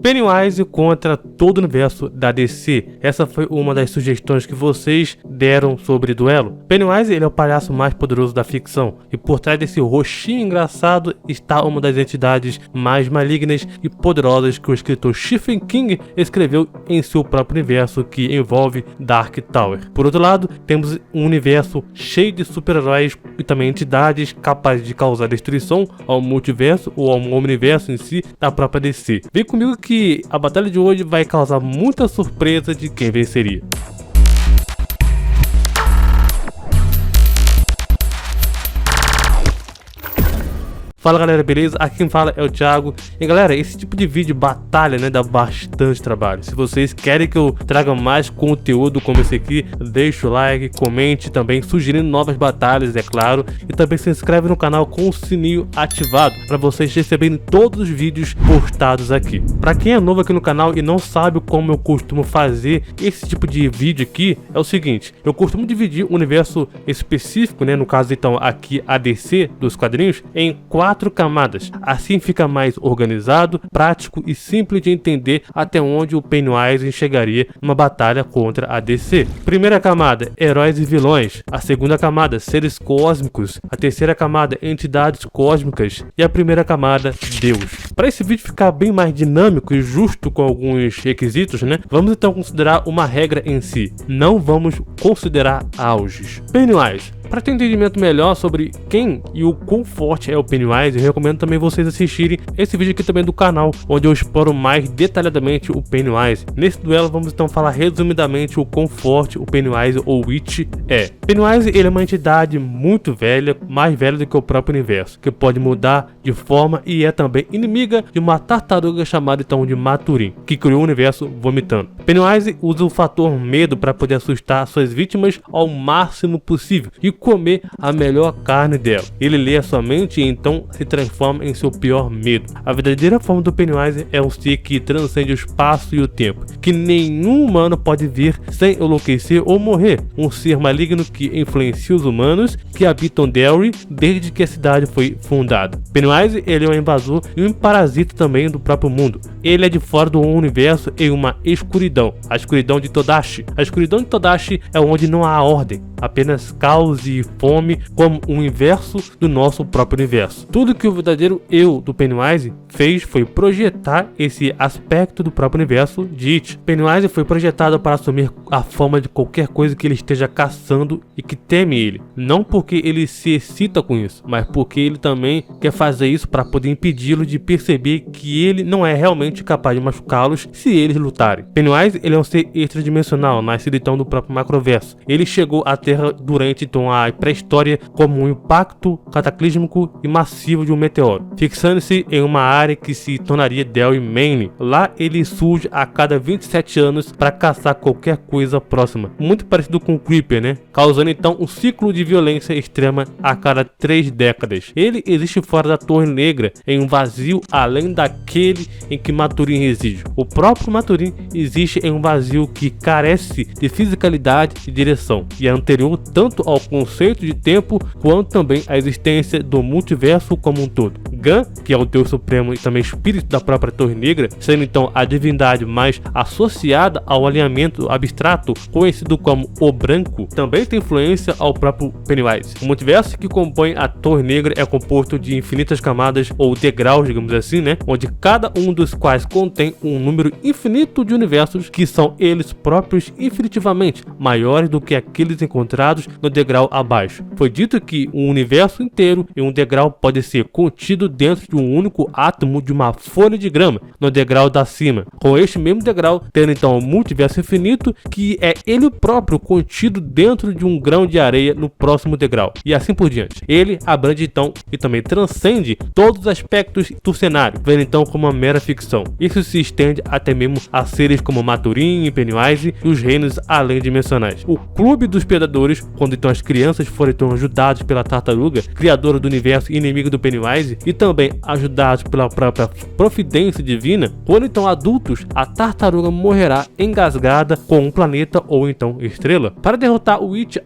Pennywise contra todo o universo da DC. Essa foi uma das sugestões que vocês deram sobre Duelo. Pennywise, ele é o palhaço mais poderoso da ficção, e por trás desse rostinho engraçado está uma das entidades mais malignas e poderosas que o escritor Stephen King escreveu em seu próprio universo, que envolve Dark Tower. Por outro lado, temos um universo cheio de super-heróis e também entidades capazes de causar destruição ao multiverso ou ao universo em si da própria DC. Vem comigo que a batalha de hoje vai causar muita surpresa de quem venceria. Fala galera, beleza? Aqui quem fala é o Thiago. E galera, esse tipo de vídeo batalha, né, dá bastante trabalho. Se vocês querem que eu traga mais conteúdo como esse aqui, deixa o like, comente também, sugerindo novas batalhas, é claro. E também se inscreve no canal com o sininho ativado, para vocês receberem todos os vídeos postados aqui. Para quem é novo aqui no canal e não sabe como eu costumo fazer esse tipo de vídeo aqui, é o seguinte: eu costumo dividir o universo específico, né, no caso então aqui a DC dos quadrinhos, em 4 camadas. Assim fica mais organizado, prático e simples de entender até onde o Pennywise chegaria numa batalha contra a DC. Primeira camada, heróis e vilões. A segunda camada, seres cósmicos. A terceira camada, entidades cósmicas. E a primeira camada, Deus. Para esse vídeo ficar bem mais dinâmico e justo com alguns requisitos, né, vamos então considerar uma regra em si. Não vamos considerar auges. Pennywise. Para ter um entendimento melhor sobre quem e o quão forte é o Pennywise, eu recomendo também vocês assistirem esse vídeo aqui também do canal, onde eu exploro mais detalhadamente o Pennywise. Nesse duelo vamos então falar resumidamente o quão forte o Pennywise ou It é. Pennywise, ele é uma entidade muito velha, mais velha do que o próprio universo, que pode mudar de forma e é também inimiga de uma tartaruga chamada então de Maturin, que criou o universo vomitando. Pennywise usa o fator medo para poder assustar suas vítimas ao máximo possível e comer a melhor carne dela. Ele lê a sua mente e então se transforma em seu pior medo. A verdadeira forma do Pennywise é um ser que transcende o espaço e o tempo, que nenhum humano pode ver sem enlouquecer ou morrer. Um ser maligno que influencia os humanos que habitam Derry desde que a cidade foi fundada. Pennywise, ele é um invasor e um parasita também do próprio mundo. Ele é de fora do universo em uma escuridão, a escuridão de Todashi. A escuridão de Todashi é onde não há ordem, apenas caos e fome, como o inverso do nosso próprio universo. Tudo que o verdadeiro eu do Pennywise fez foi projetar esse aspecto do próprio universo de It. Pennywise foi projetado para assumir a forma de qualquer coisa que ele esteja caçando e que teme ele. Não porque ele se excita com isso, mas porque ele também quer fazer isso para poder impedi-lo de perceber que ele não é realmente capaz de machucá-los se eles lutarem. Pennywise, ele é um ser extradimensional, nascido então do próprio macroverso. Ele chegou à Terra durante então a pré-história como um impacto cataclísmico e massivo de um meteoro, fixando-se em uma área que se tornaria Derry Maine. Lá ele surge a cada 27 anos para caçar qualquer coisa próxima, muito parecido com o Creeper, né? Causando então um ciclo de violência extrema a cada 3 décadas. Ele existe fora da Torre Negra, em um vazio além daquele em que Maturin reside. O próprio Maturin existe em um vazio que carece de fisicalidade e direção, e é anterior tanto ao conceito de tempo quanto também à existência do multiverso como um todo. Gun, que é o Deus Supremo e também espírito da própria Torre Negra, sendo então a divindade mais associada ao alinhamento abstrato conhecido como o Branco, também tem influência ao próprio Pennywise. O multiverso que compõe a Torre Negra é composto de infinitas camadas ou degraus, digamos assim, né, onde cada um dos quais contém um número infinito de universos que são eles próprios infinitivamente maiores do que aqueles encontrados no degrau abaixo. Foi dito que um universo inteiro em um degrau pode ser contido dentro de um único átomo de uma folha de grama no degrau da cima, com este mesmo degrau tendo então o multiverso infinito, que é ele próprio contido dentro de um grão de areia no próximo degrau, e assim por diante. Ele abrange então e também transcende todos os aspectos do cenário, vendo então como uma mera ficção. Isso se estende até mesmo a seres como Maturin e Pennywise e os reinos além dimensionais. O Clube dos Predadores, quando então as crianças foram então ajudadas pela tartaruga, criadora do universo e inimigo do Pennywise, e também ajudados pela própria providência divina, quando então adultos, a tartaruga morrerá engasgada com um planeta ou então estrela. Para derrotar o It,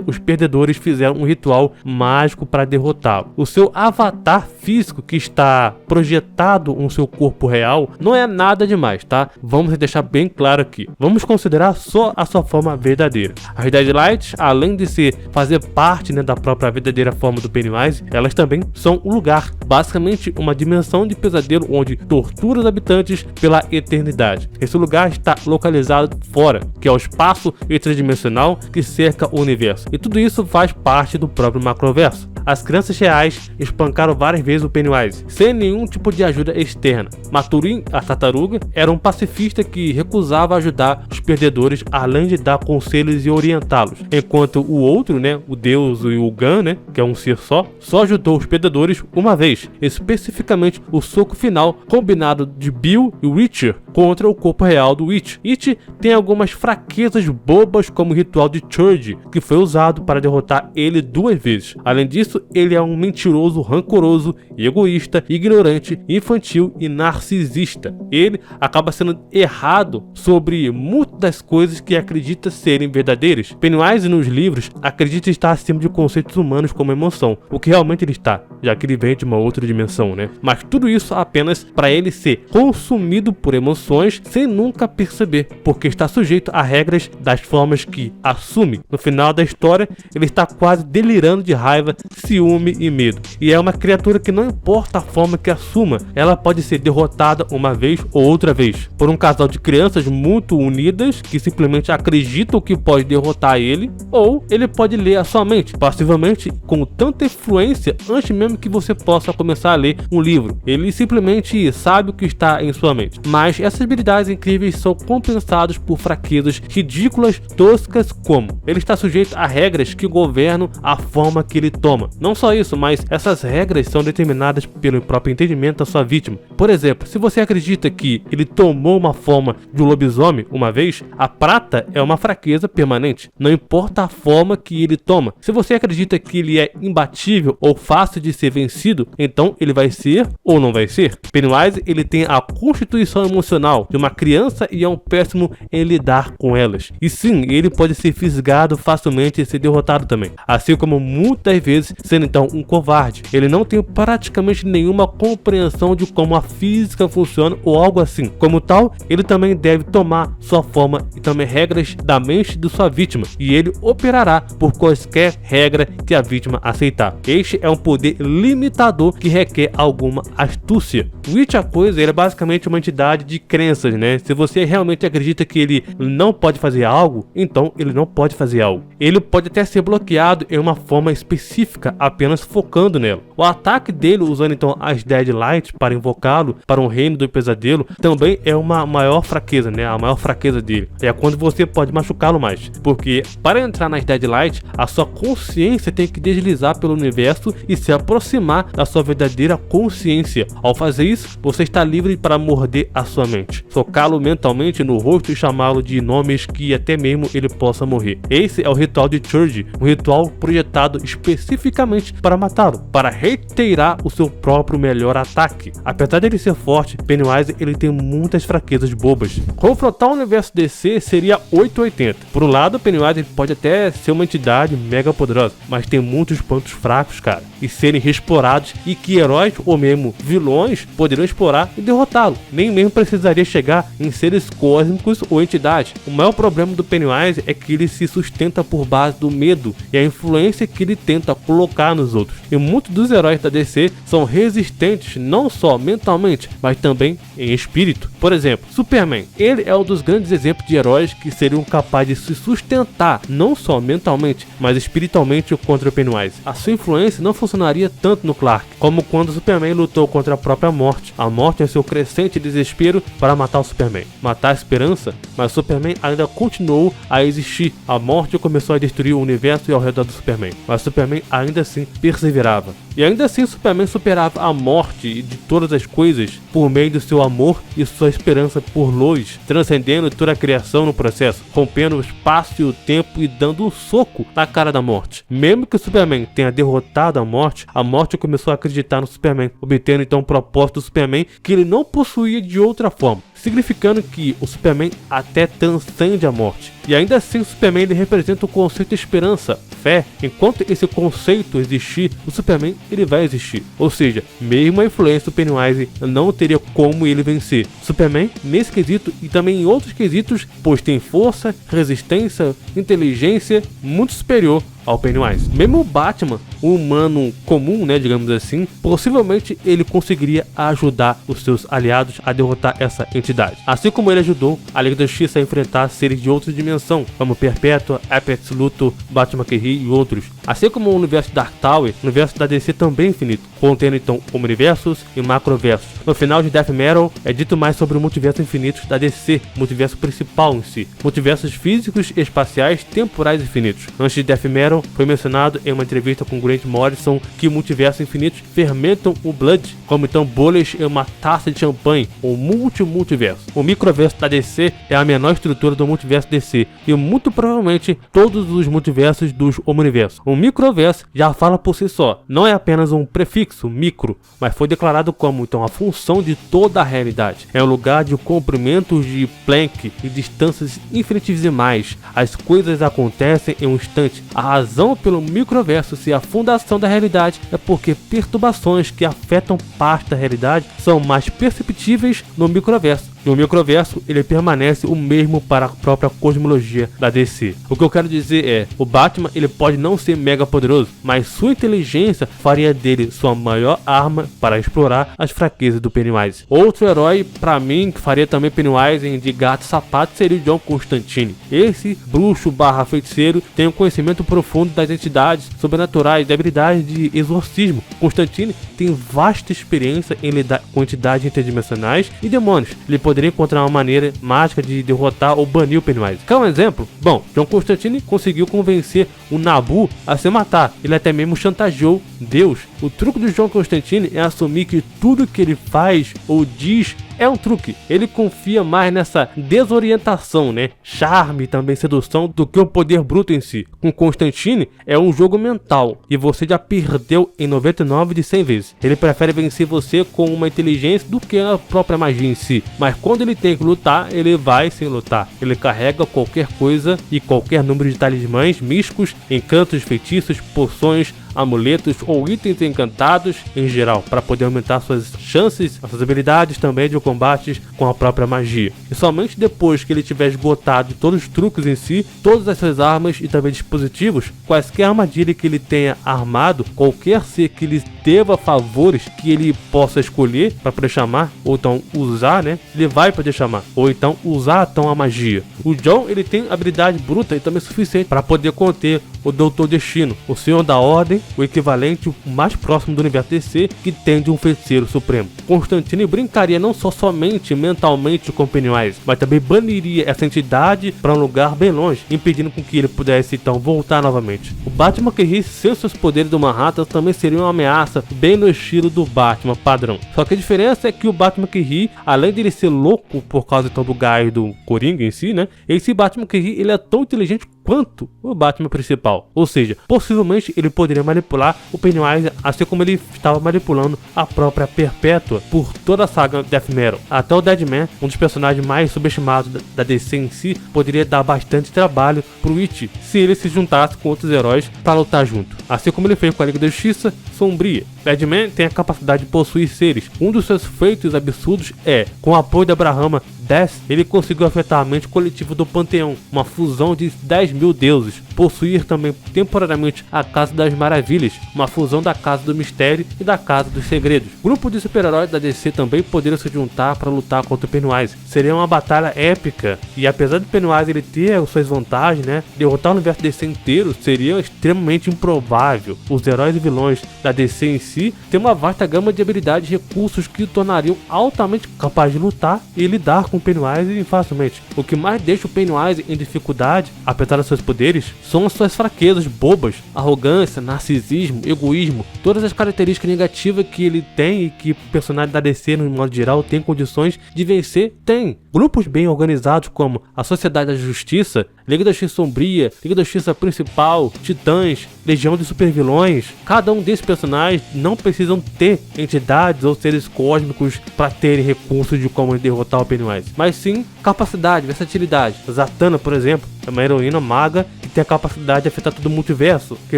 os perdedores fizeram um ritual mágico para derrotá-lo. O seu avatar físico, que está projetado no seu corpo real, não é nada demais, tá? Vamos deixar bem claro aqui. Vamos considerar só a sua forma verdadeira. As Deadlights, além de fazer parte, né, da própria verdadeira forma do Pennywise, elas também são um lugar, basicamente uma dimensão de pesadelo onde tortura os habitantes pela eternidade. Esse lugar está localizado fora, que é o espaço extradimensional que cerca o universo. E tudo isso faz parte do próprio macroverso. As crianças reais espancaram várias vezes o Pennywise, sem nenhum tipo de ajuda externa. Maturin, a tartaruga, era um pacifista que recusava ajudar os perdedores, além de dar conselhos e orientá-los. Enquanto o outro, né, o Deus e o Gun, né, que é um ser só ajudou os perdedores uma vez, especificamente o soco final combinado de Bill e Witcher contra o corpo real do It. It tem algumas fraquezas bobas, como o ritual de Church, que foi usado para derrotar ele 2 vezes. Além disso, ele é um mentiroso, rancoroso, egoísta, ignorante, infantil e narcisista. Ele acaba sendo errado sobre muitas das coisas que acredita serem verdadeiras. Pennywise nos livros acredita estar acima de conceitos humanos como emoção, o que realmente ele está, já que ele vem de uma outra dimensão, né? Mas tudo isso apenas para ele ser consumido por emoções sem nunca perceber, porque está sujeito a regras das formas que assume. No final da história, ele está quase delirando de raiva, ciúme e medo. E é uma criatura que não importa a forma que assuma, ela pode ser derrotada uma vez ou outra vez por um casal de crianças muito unidas que simplesmente acreditam que pode derrotar ele, ou ele pode ler a sua mente, passivamente, com tanta influência antes mesmo que você possa começar a ler um livro. Ele simplesmente sabe o que está em sua mente. Mas essas habilidades incríveis são compensadas por fraquezas ridículas, toscas, como ele está sujeito a regras que governam a forma que ele toma. Não só isso, mas essas regras são determinadas pelo próprio entendimento da sua vítima. Por exemplo, se você acredita que ele tomou uma forma de um lobisomem uma vez, a prata é uma fraqueza permanente, não importa a forma que ele toma. Se você acredita que ele é imbatível ou fácil de ser vencido, então ele vai ser ou não vai ser. Pennywise, ele tem a constituição emocional de uma criança e é um péssimo em lidar com elas. E sim, ele pode ser fisgado facilmente e ser derrotado também, assim como muitas vezes sendo então um covarde. Ele não tem praticamente nenhuma compreensão de como a física funciona ou algo assim. Como tal, ele também deve tomar sua forma e também regras da mente de sua vítima, e ele operará por qualquer regra que a vítima aceitar. Este é um poder limitador que requer alguma astúcia. O It, ele é basicamente uma entidade de crenças, né? Se você realmente acredita que ele não pode fazer algo, então ele não pode fazer algo. Ele pode até ser bloqueado em uma forma específica, apenas focando nela. O ataque dele, usando então as Deadlights para invocá-lo para um reino do pesadelo, também é uma maior fraqueza, né? A maior fraqueza dele é quando você pode machucá-lo mais, porque para entrar nas Deadlights, a sua consciência tem que deslizar pelo universo e se aproximar da sua verdadeira consciência. Ao fazer isso, você está livre para morder a sua mente, socá-lo mentalmente no rosto e chamá-lo de nomes que até mesmo ele possa morrer. Esse é o ritual de Church, um ritual projetado especificamente para matá-lo, para reiterar o seu próprio melhor ataque. Apesar dele ser forte, Pennywise ele tem muitas fraquezas bobas. Confrontar o universo DC seria 880. Por um lado, Pennywise ele pode até ser uma entidade mega poderosa, mas tem muitos pontos fracos, cara, e serem explorados, e que heróis ou mesmo vilões poderiam explorar e derrotá-lo. Nem mesmo precisaria chegar em seres cósmicos ou entidades. O maior problema do Pennywise é que ele se sustenta por base do medo e a influência que ele tenta colocar nos outros. E muitos dos heróis da DC são resistentes não só mentalmente, mas também em espírito. Por exemplo, Superman. Ele é um dos grandes exemplos de heróis que seriam capazes de se sustentar não só mentalmente, mas espiritualmente contra o Pennywise. A sua influência não funcionaria tanto no Clark, como quando o Superman lutou contra a própria morte. A morte é seu crescente desespero para matar o Superman, matar a esperança, mas o Superman ainda continuou a existir. A morte começou a destruir o universo e ao redor do Superman, mas o Superman ainda assim perseverava. E ainda assim Superman superava a morte de todas as coisas por meio do seu amor e sua esperança por luz, transcendendo toda a criação no processo, rompendo o espaço e o tempo e dando um soco na cara da morte. Mesmo que o Superman tenha derrotado a morte começou a acreditar no Superman, obtendo então o propósito do Superman que ele não possuía de outra forma, significando que o Superman até transcende a morte. E ainda assim o Superman ele representa o conceito de esperança, fé. Enquanto esse conceito existir, o Superman ele vai existir. Ou seja, mesmo a influência do Pennywise não teria como ele vencer. Superman, nesse quesito e também em outros quesitos, pois tem força, resistência, inteligência muito superior ao Pennywise. Mesmo o Batman, um humano comum, né, digamos assim, possivelmente ele conseguiria ajudar os seus aliados a derrotar essa entidade. Assim como ele ajudou a Liga da Justiça a enfrentar seres de outra dimensão, como Perpétua, Apex, Luthor, Batman Kiri e outros. Assim como o universo Dark Tower, o universo da DC também é infinito, contendo então Omniversos e Macroversos. No final de Death Metal é dito mais sobre o multiverso infinito da DC, multiverso principal em si, multiversos físicos, espaciais, temporais infinitos. Antes de Death Metal foi mencionado em uma entrevista com Grant Morrison que multiversos infinitos fermentam o Blood, como então bolhas em uma taça de champanhe, ou multiverso. O microverso da DC é a menor estrutura do multiverso DC, e muito provavelmente todos os multiversos dos Omniversos. O microverso já fala por si só, não é apenas um prefixo, micro, mas foi declarado como então a função de toda a realidade. É um lugar de comprimentos de Planck e distâncias infinitesimais. As coisas acontecem em um instante. A razão pelo microverso ser a fundação da realidade é porque perturbações que afetam parte da realidade são mais perceptíveis no microverso. E o microverso ele permanece o mesmo para a própria cosmologia da DC. O que eu quero dizer é, o Batman ele pode não ser mega poderoso, mas sua inteligência faria dele sua maior arma para explorar as fraquezas do Pennywise. Outro herói para mim que faria também Pennywise de gato e sapato seria o John Constantine. Esse bruxo barra feiticeiro tem um conhecimento profundo das entidades sobrenaturais e habilidades de exorcismo. Constantine tem vasta experiência em lidar com entidades interdimensionais e demônios. Ele poderia encontrar uma maneira mágica de derrotar ou banir o Pennywise. Quer um exemplo? Bom, John Constantine conseguiu convencer o Nabu a se matar. Ele até mesmo chantageou Deus. O truque do John Constantine é assumir que tudo que ele faz ou diz é um truque. Ele confia mais nessa desorientação, né? Charme e também sedução do que o poder bruto em si. Com Constantine é um jogo mental e você já perdeu em 99 de 100 vezes. Ele prefere vencer você com uma inteligência do que a própria magia em si. Mas quando ele tem que lutar, ele vai sem lutar. Ele carrega qualquer coisa e qualquer número de talismãs místicos, encantos, feitiços, poções, amuletos ou itens encantados em geral, para poder aumentar suas chances, suas habilidades também de combates com a própria magia. E somente depois que ele tiver esgotado todos os truques em si, todas as suas armas e também dispositivos, quaisquer armadilha que ele tenha armado, qualquer ser que lhe deva favores que ele possa escolher para poder chamar, ou então usar, né? Ele vai poder chamar, ou então usar então a magia. O John ele tem habilidade bruta e também suficiente para poder conter o Doutor Destino, o Senhor da Ordem, o equivalente o mais próximo do universo DC que tem de um feiticeiro supremo. Constantine brincaria não somente mentalmente com Pennywise, mas também baniria essa entidade para um lugar bem longe, impedindo com que ele pudesse então voltar novamente. O Batman que ri sem seus poderes do Manhattan também seria uma ameaça bem no estilo do Batman padrão. Só que a diferença é que o Batman que ri, além de ele ser louco por causa então do gás do Coringa em si, né? Esse Batman que ri, ele é tão inteligente quanto o Batman principal. Ou seja, possivelmente ele poderia manipular o Pennywise, assim como ele estava manipulando a própria Perpétua por toda a saga Death Metal. Até o Deadman, um dos personagens mais subestimados da DC em si, poderia dar bastante trabalho pro It se ele se juntasse com outros heróis para lutar junto. Assim como ele fez com a Liga da Justiça Sombria. Deadman tem a capacidade de possuir seres. Um dos seus feitos absurdos é, com o apoio da Brahma Death, ele conseguiu afetar a mente coletiva do Panteão, uma fusão de 10.000 deuses. Possuir também temporariamente a Casa das Maravilhas, uma fusão da Casa do Mistério e da Casa dos Segredos. Grupo de super-heróis da DC também poderiam se juntar para lutar contra o Pennywise. Seria uma batalha épica, e apesar do Pennywise ele ter suas vantagens, né, derrotar o universo DC inteiro seria extremamente improvável. Os heróis e vilões da DC em si si tem uma vasta gama de habilidades e recursos que o tornariam altamente capaz de lutar e lidar com o Pennywise facilmente. O que mais deixa o Pennywise em dificuldade, apesar dos seus poderes, são as suas fraquezas bobas, arrogância, narcisismo, egoísmo, todas as características negativas que ele tem e que o personagem da DC, no modo geral, tem condições de vencer, tem. Grupos bem organizados como a Sociedade da Justiça, Liga da Justiça Sombria, Liga da Justiça Principal, Titãs, Legião de Supervilões, cada um desses personagens não precisam ter entidades ou seres cósmicos para terem recursos de como derrotar o Pennywise, mas sim capacidade, versatilidade. Zatanna, por exemplo, é uma heroína maga que tem a capacidade de afetar todo o multiverso, que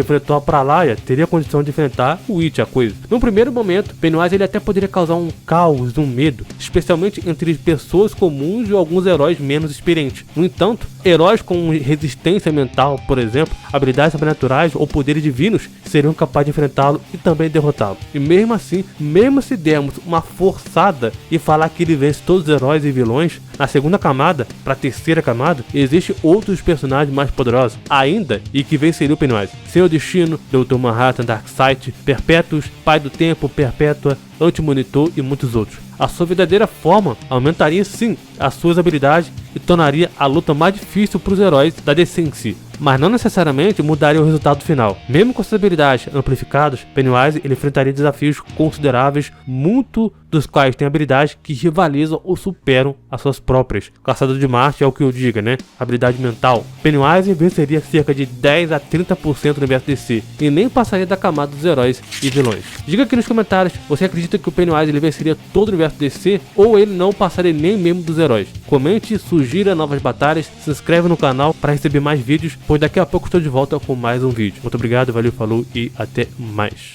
enfrentou a Pralaia, teria a condição de enfrentar o It, a coisa. No primeiro momento, Pennywise ele até poderia causar um caos, um medo, especialmente entre pessoas comuns e alguns heróis menos experientes. No entanto, heróis com resistência mental, por exemplo, habilidades sobrenaturais ou poderes divinos, seriam capazes de enfrentá-lo e também derrotá-lo. E mesmo assim, mesmo se dermos uma forçada e falar que ele vence todos os heróis e vilões, na segunda camada, para a terceira camada, existem outros personagens mais poderosos ainda e que venceriam o Pennywise. Senhor Destino, Dr. Manhattan, Darkseid, Perpétuos, Pai do Tempo, Perpétua, Anti-Monitor e muitos outros. A sua verdadeira forma aumentaria sim as suas habilidades e tornaria a luta mais difícil para os heróis da DC em si, mas não necessariamente mudaria o resultado final. Mesmo com suas habilidades amplificadas, Pennywise ele enfrentaria desafios consideráveis, muito dos quais tem habilidades que rivalizam ou superam as suas próprias. Caçador de Marte é o que eu diga, né? Habilidade mental. Pennywise venceria cerca de 10 a 30% do universo DC e nem passaria da camada dos heróis e vilões. Diga aqui nos comentários, você acredita que o Pennywise ele venceria todo o universo DC ou ele não passaria nem mesmo dos heróis? Comente, sugira novas batalhas, se inscreve no canal para receber mais vídeos, pois daqui a pouco estou de volta com mais um vídeo. Muito obrigado, valeu, falou e até mais.